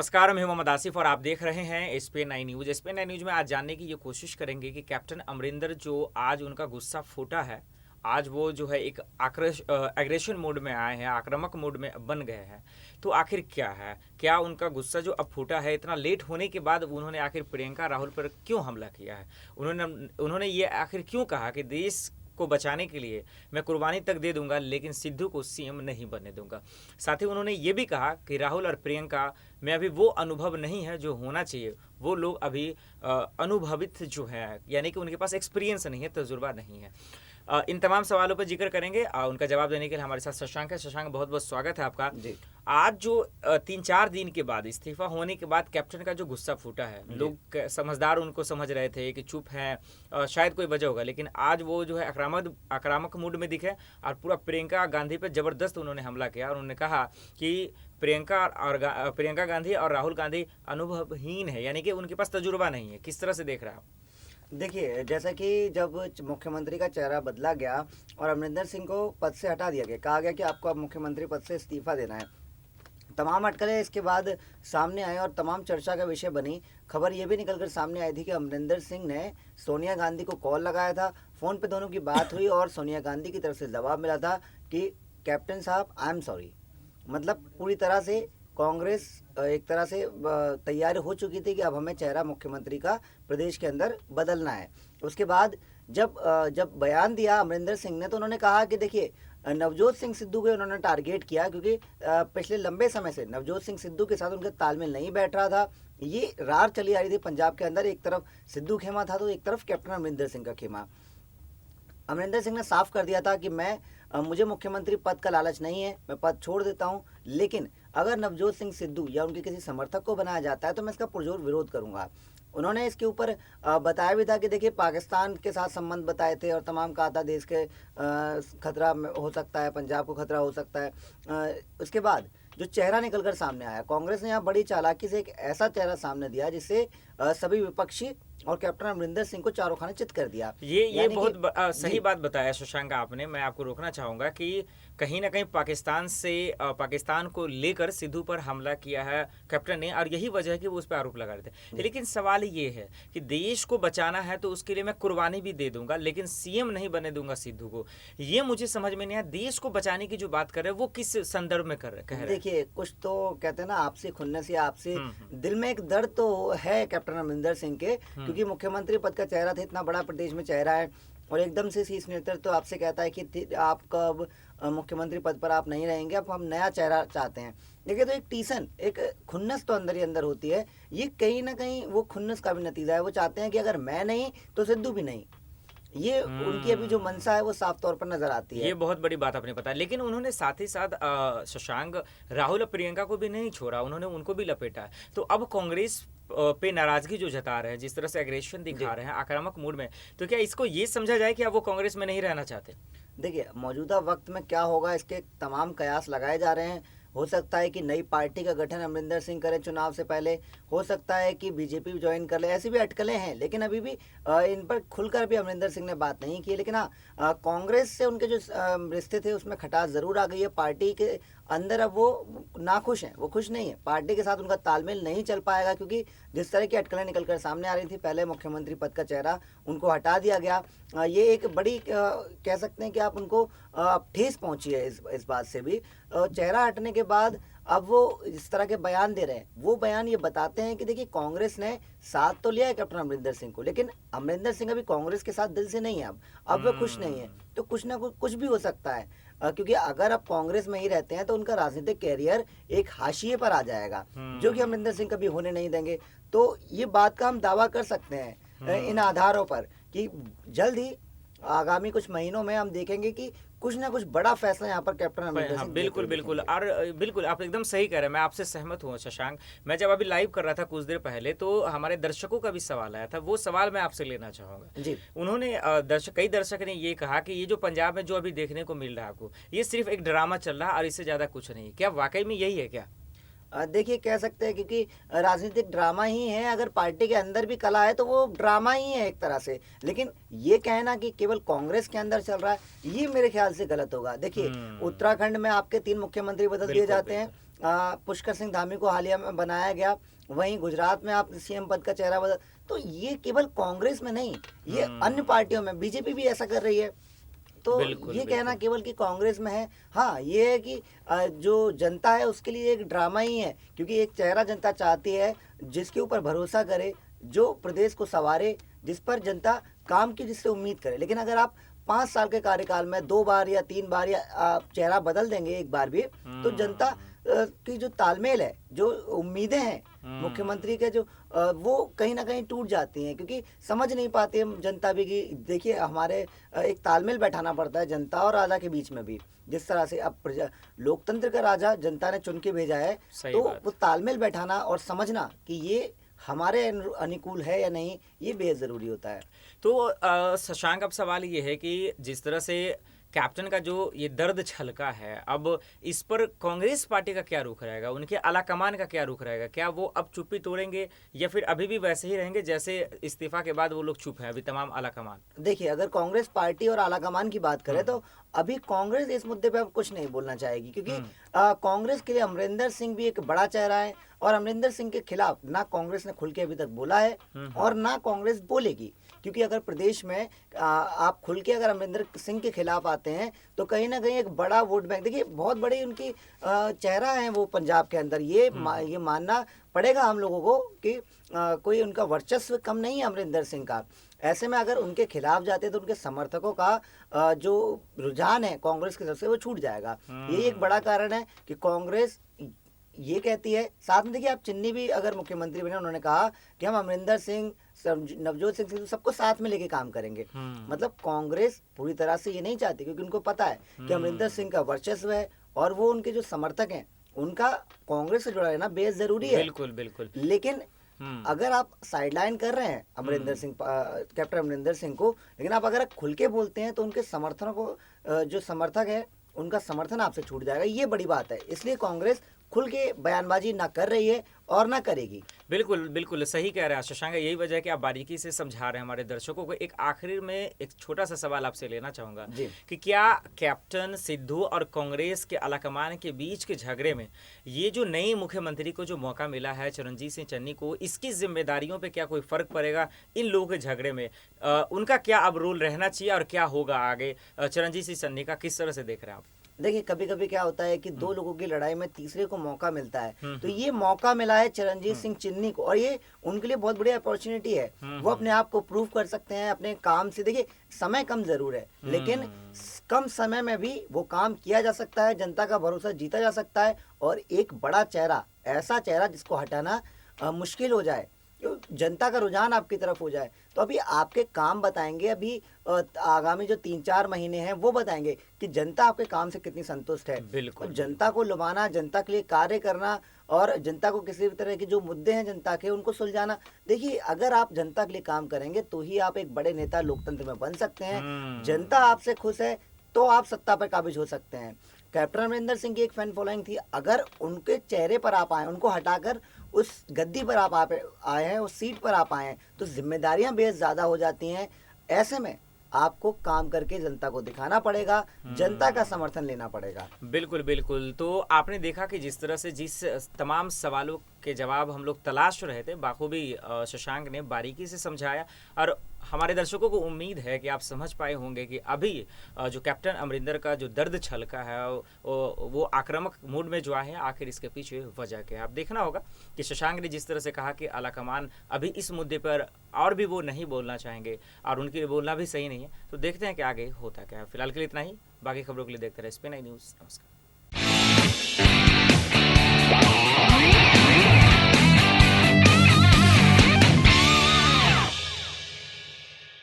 नमस्कार, मैं हूं मोहम्मद आसिफ और आप देख रहे हैं एसपीएन 9 न्यूज। एसपीएन 9 न्यूज में आज जानने की ये कोशिश करेंगे कि कैप्टन अमरिंदर जो आज उनका गुस्सा फूटा है, आज वो जो है एक एग्रेशन मोड में आए हैं, आक्रामक मोड में बन गए हैं। तो आखिर क्या है, क्या उनका गुस्सा जो अब फूटा है इतना लेट होने के बाद उन्होंने आखिर प्रियंका राहुल पर क्यों हमला किया है? उन्होंने ये आखिर क्यों कहा कि देश को बचाने के लिए मैं कुर्बानी तक दे दूंगा लेकिन सिद्धू को सीएम नहीं बनने दूंगा। साथ ही उन्होंने ये भी कहा कि राहुल और प्रियंका में अभी वो अनुभव नहीं है जो होना चाहिए। वो लोग अभी अनुभवित जो है, यानी कि उनके पास एक्सपीरियंस नहीं है, तजुर्बा नहीं है। इन तमाम सवालों पर जिक्र करेंगे। उनका जवाब देने के लिए हमारे साथ शशांक है। शशांक, बहुत बहुत स्वागत है आपका जी। आज जो 3-4 दिन के बाद, इस्तीफा होने के बाद कैप्टन का जो गुस्सा फूटा है, लोग समझदार उनको समझ रहे थे कि चुप हैं, शायद कोई वजह होगा, लेकिन आज वो जो है आक्रामक मूड में दिखे और पूरा प्रियंका गांधी पर जबरदस्त उन्होंने हमला किया और उन्होंने कहा कि प्रियंका गांधी और राहुल गांधी अनुभवहीन है, यानी कि उनके पास तजुर्बा नहीं है। किस तरह से देख रहा है आप? देखिए, जैसा कि जब मुख्यमंत्री का चेहरा बदला गया और अमरिंदर सिंह को पद से हटा दिया गया, कहा गया कि आपको अब मुख्यमंत्री पद से इस्तीफा देना है, तमाम अटकलें इसके बाद सामने आए और तमाम चर्चा का विषय बनी। खबर ये भी निकलकर सामने आई थी कि अमरिंदर सिंह ने सोनिया गांधी को कॉल लगाया था, फ़ोन पे दोनों की बात हुई और सोनिया गांधी की तरफ से जवाब मिला था कि कैप्टन साहब, आई एम सॉरी। मतलब पूरी तरह से कांग्रेस एक तरह से तैयारी हो चुकी थी कि अब हमें चेहरा मुख्यमंत्री का प्रदेश के अंदर बदलना है। उसके बाद जब बयान दिया अमरिंदर सिंह ने, तो उन्होंने कहा कि देखिए, नवजोत सिंह सिद्धू को उन्होंने टारगेट किया क्योंकि पिछले लंबे समय से नवजोत सिंह सिद्धू के साथ उनका तालमेल नहीं बैठ रहा था। ये रार चली आ रही थी पंजाब के अंदर, एक तरफ सिद्धू खेमा था तो एक तरफ कैप्टन अमरिंदर सिंह का खेमा। अमरिंदर सिंह ने साफ कर दिया था कि मुझे मुख्यमंत्री पद का लालच नहीं है, मैं पद छोड़ देता हूं, लेकिन अगर नवजोत सिंह सिद्धू या उनके किसी समर्थक को बनाया जाता है तो मैं इसका पुरजोर विरोध करूंगा। उन्होंने इसके ऊपर बताया भी था कि देखिए, पाकिस्तान के साथ संबंध बताए थे और तमाम कहा था देश के खतरा हो सकता है, पंजाब को खतरा हो सकता है। उसके बाद जो चेहरा निकलकर सामने आया, कांग्रेस ने यहाँ बड़ी चालाकी से एक ऐसा चेहरा सामने दिया जिससे सभी विपक्षी और कैप्टन अमरिंदर सिंह को चारों खाने चित कर दिया। ये बहुत सही बात बताया शशांक आपने। मैं आपको रोकना चाहूंगा कि कहीं ना कहीं पाकिस्तान को लेकर सिद्धू पर हमला किया है कैप्टन ने, और यही वजह है कि वो उस पर आरोप लगा रहे थे। लेकिन सवाल ये है कि देश को बचाना है तो उसके लिए मैं कुर्बानी भी दे दूंगा, लेकिन सीएम नहीं बनने दूंगा सिद्धू को। ये मुझे समझ में नहीं आया। देश को बचाने की जो बात कर रहे हैं वो किस संदर्भ में कह रहे हैं? देखिए, कुछ तो कहते हैं ना, आपसी खुन्नस या आपसे दिल में एक दर्द तो है कैप्टन अमरिंदर सिंह के, क्योंकि मुख्यमंत्री पद का चेहरा था, इतना बड़ा प्रदेश में चेहरा है और एकदम से शीर्ष नेतृत्व तो आपसे कहता है कि आपका अब मुख्यमंत्री पद पर आप नहीं रहेंगे, अब हम नया चेहरा चाहते हैं। देखिए, तो एक टीसन, एक खुन्नस तो अंदर ही अंदर होती है। ये कहीं ना कहीं वो खुन्नस का भी नतीजा है। वो चाहते हैं कि अगर मैं नहीं तो सिद्धू भी नहीं। ये उनकी अभी जो मंशा है वो साफ तौर पर नजर आती है। ये बहुत बड़ी बात आपने बताया। लेकिन उन्होंने साथ ही साथ शशांक, राहुल और प्रियंका को भी नहीं छोड़ा, उन्होंने उनको भी लपेटा है। तो अब कांग्रेस पे नाराजगी जो जता रहे हैं, जिस तरह से एग्रेशन दिखा रहे हैं आक्रामक मूड में, तो क्या इसको ये समझा जाए कि अब वो कांग्रेस में नहीं रहना चाहते? देखिए, मौजूदा वक्त में क्या होगा इसके तमाम कयास लगाए जा रहे हैं। हो सकता है कि नई पार्टी का गठन अमरिंदर सिंह करें चुनाव से पहले, हो सकता है कि बीजेपी ज्वाइन कर ले, ऐसी भी अटकलें हैं। लेकिन अभी भी इन पर खुलकर भी अमरिंदर सिंह ने बात नहीं की। लेकिन हाँ, कांग्रेस से उनके जो रिश्ते थे उसमें खटास ज़रूर आ गई है। पार्टी के अंदर अब वो नाखुश हैं, वो खुश नहीं है। पार्टी के साथ उनका तालमेल नहीं चल पाएगा क्योंकि जिस तरह की अटकलें निकलकर सामने आ रही थी, पहले मुख्यमंत्री पद का चेहरा उनको हटा दिया गया। ये एक बड़ी कह सकते हैं कि आप उनको ठेस पहुंची है इस बात से भी। चेहरा हटने के बाद अब वो इस तरह के बयान दे रहे हैं। वो बयान ये बताते हैं कि देखिए, कांग्रेस ने साथ तो लिया है कैप्टन अमरिंदर सिंह को, लेकिन अमरिंदर सिंह अभी कांग्रेस के साथ दिल से नहीं है। अब वो खुश नहीं है, तो कुछ ना कुछ भी हो सकता है। क्योंकि अगर आप कांग्रेस में ही रहते हैं तो उनका राजनीतिक कैरियर एक हाशिए पर आ जाएगा, जो कि अमरिंदर सिंह कभी होने नहीं देंगे। तो ये बात का हम दावा कर सकते हैं इन आधारों पर कि जल्द ही आगामी कुछ महीनों में हम देखेंगे कि कुछ ना कुछ बड़ा फैसला यहाँ पर कैप्टन अमरिंदर सिंह। बिल्कुल बिल्कुल, और बिल्कुल आप एकदम सही कह रहे हैं। मैं आपसे सहमत हूँ शशांक। मैं जब अभी लाइव कर रहा था कुछ देर पहले, तो हमारे दर्शकों का भी सवाल आया था। वो सवाल मैं आपसे लेना चाहूँगा जी। उन्होंने कई दर्शक ने ये कहा कि ये जो पंजाब में जो अभी देखने को मिल रहा है आपको, ये सिर्फ एक ड्रामा चल रहा है और इससे ज़्यादा कुछ नहीं। क्या वाकई में यही है क्या? देखिए, कह सकते हैं क्योंकि राजनीतिक ड्रामा ही है। अगर पार्टी के अंदर भी कला है तो वो ड्रामा ही है एक तरह से। लेकिन ये कहना कि केवल कांग्रेस के अंदर चल रहा है, ये मेरे ख्याल से गलत होगा। देखिए, उत्तराखंड में आपके 3 मुख्यमंत्री बदल दिए जाते हैं, पुष्कर सिंह धामी को हालिया में बनाया गया, वहीं गुजरात में आप सीएम पद का चेहरा बदल, तो ये केवल कांग्रेस में नहीं, ये अन्य पार्टियों में बीजेपी भी ऐसा कर रही है। तो बिल्कुल, ये कहना बिल्कुल। केवल कि कांग्रेस में है, हाँ ये है कि जो जनता है उसके लिए एक ड्रामा ही है, क्योंकि एक चेहरा जनता चाहती है जिसके ऊपर भरोसा करे, जो प्रदेश को संवारे, जिस पर जनता काम की जिससे उम्मीद करे। लेकिन अगर आप 5 साल के कार्यकाल में 2 बार या 3 बार या चेहरा बदल देंगे एक बार भी, तो जनता की जो तालमेल है, जो उम्मीदें हैं मुख्यमंत्री के, जो वो कहीं ना कहीं टूट जाती हैं, क्योंकि समझ नहीं पाती हम जनता भी कि देखिए हमारे एक तालमेल बैठाना पड़ता है जनता और राजा के बीच में भी। जिस तरह से अब लोकतंत्र का राजा जनता ने चुन के भेजा है, सही तो बात। वो तालमेल बैठाना और समझना कि ये हमारे अनुकूल है या नहीं, ये बेहद ज़रूरी होता है। तो शशांक, अब सवाल ये है कि जिस तरह से कैप्टन का जो ये दर्द छलका है, अब इस पर कांग्रेस पार्टी का क्या रुख रहेगा, उनके आलाकमान का क्या रुख रहेगा? क्या वो अब चुप्पी तोड़ेंगे या फिर अभी भी वैसे ही रहेंगे जैसे इस्तीफा के बाद वो लोग चुप हैं अभी तमाम आलाकमान? देखिए, अगर कांग्रेस पार्टी और आलाकमान की बात करें तो अभी कांग्रेस इस मुद्दे पे अब कुछ नहीं बोलना चाहेगी, क्योंकि कांग्रेस के लिए अमरिंदर सिंह भी एक बड़ा चेहरा है, और अमरिंदर सिंह के खिलाफ ना कांग्रेस ने खुल के अभी तक बोला है और ना कांग्रेस बोलेगी। क्योंकि अगर प्रदेश में आप खुल के अगर अमरिंदर सिंह के खिलाफ आते हैं तो कहीं ना कहीं एक बड़ा वोट बैंक, देखिए बहुत बड़ी उनकी चेहरा है वो पंजाब के अंदर, ये मानना पड़ेगा हम लोगों को कि कोई उनका वर्चस्व कम नहीं है अमरिंदर सिंह का। ऐसे में अगर उनके खिलाफ जाते हैं तो उनके समर्थकों का जो रुझान है कांग्रेस की तरफ से वो छूट जाएगा। ये एक बड़ा कारण है कि कांग्रेस ये कहती है। साथ में देखिए, आप चिन्नी भी अगर मुख्यमंत्री बने, उन्होंने कहा कि हम अमरिंदर सिंह, नवजोत सिंह सिद्धू सबको साथ में लेके काम करेंगे। मतलब कांग्रेस पूरी तरह से ये नहीं चाहती, क्योंकि उनको पता है कि अमरिंदर सिंह का वर्चस्व है और वो उनके जो समर्थक हैं उनका कांग्रेस से जुड़ा रहना बेहद जरूरी है। बिल्कुल बिल्कुल। लेकिन अगर आप साइडलाइन कर रहे हैं अमरिंदर सिंह, कैप्टन अमरिंदर सिंह को, लेकिन आप अगर खुल के बोलते हैं तो उनके समर्थनों को, जो समर्थक है उनका समर्थन आपसे छूट जाएगा। ये बड़ी बात है, इसलिए कांग्रेस खुल के बयानबाजी ना कर रही है और ना करेगी। बिल्कुल बिल्कुल सही कह रहे हैं शशांक, यही वजह है कि आप बारीकी से समझा रहे हैं हमारे दर्शकों को। एक आखिर में एक छोटा सा सवाल आपसे लेना चाहूंगा कि क्या कैप्टन सिद्धू और कांग्रेस के आलाकमान के बीच के झगड़े में ये जो नई मुख्यमंत्री को जो मौका मिला है चरणजीत सिंह चन्नी को, इसकी जिम्मेदारियों पे क्या कोई फर्क पड़ेगा इन लोगों के झगड़े में? उनका क्या अब रोल रहना चाहिए और क्या होगा आगे? चरणजीत सिंह चन्नी का किस तरह से देख रहे हैं आप? देखिए, कभी कभी क्या होता है कि दो लोगों की लड़ाई में तीसरे को मौका मिलता है, तो ये मौका मिला है चरणजीत सिंह चिन्नी को, और ये उनके लिए बहुत बड़ी अपॉर्चुनिटी है। वो अपने आप को प्रूव कर सकते हैं अपने काम से। देखिए, समय कम जरूर है, लेकिन कम समय में भी वो काम किया जा सकता है, जनता का भरोसा जीता जा सकता है, और एक बड़ा चेहरा, ऐसा चेहरा जिसको हटाना मुश्किल हो जाए, जनता का रुझान आपकी तरफ हो जाए। तो अभी आपके काम बताएंगे, अभी आगामी जो 3-4 महीने हैं वो बताएंगे कि जनता आपके काम से कितनी संतुष्ट है। बिल्कुल। जनता को लुभाना, जनता के लिए कार्य करना, और जनता को किसी भी तरह के जो मुद्दे हैं जनता के उनको सुलझाना। देखिए, अगर आप जनता के लिए काम करेंगे तो ही आप एक बड़े नेता लोकतंत्र में बन सकते हैं। जनता आपसे खुश है तो आप सत्ता पर काबिज हो सकते हैं। कैप्टन अमरिंदर सिंह की एक फैन फॉलोइंग थी, अगर उनके चेहरे पर आप आए, उनको हटाकर उस गद्दी पर आप आए हैं, उस सीट पर आप आए हैं, तो जिम्मेदारियां बेहद ज़्यादा हो जाती हैं। ऐसे में आपको काम करके जनता को दिखाना पड़ेगा, जनता का समर्थन लेना पड़ेगा। बिल्कुल बिल्कुल। तो आपने देखा कि जिस तरह से जिस तमाम सवालों के जवाब हम लोग तलाश रहे थे, बाखूबी शशांक ने बारीकी से समझाया, और हमारे दर्शकों को उम्मीद है कि आप समझ पाए होंगे कि अभी जो कैप्टन अमरिंदर का जो दर्द छलका है वो आक्रामक मूड में जो है, आखिर इसके पीछे वजह क्या है। आप देखना होगा कि शशांक ने जिस तरह से कहा कि आलाकमान अभी इस मुद्दे पर और भी वो नहीं बोलना चाहेंगे, और उनके लिए बोलना भी सही नहीं है। तो देखते हैं कि आगे होता क्या है। फिलहाल के लिए इतना ही, बाकी खबरों के लिए देखते रहे SPN9 न्यूज़। नमस्कार।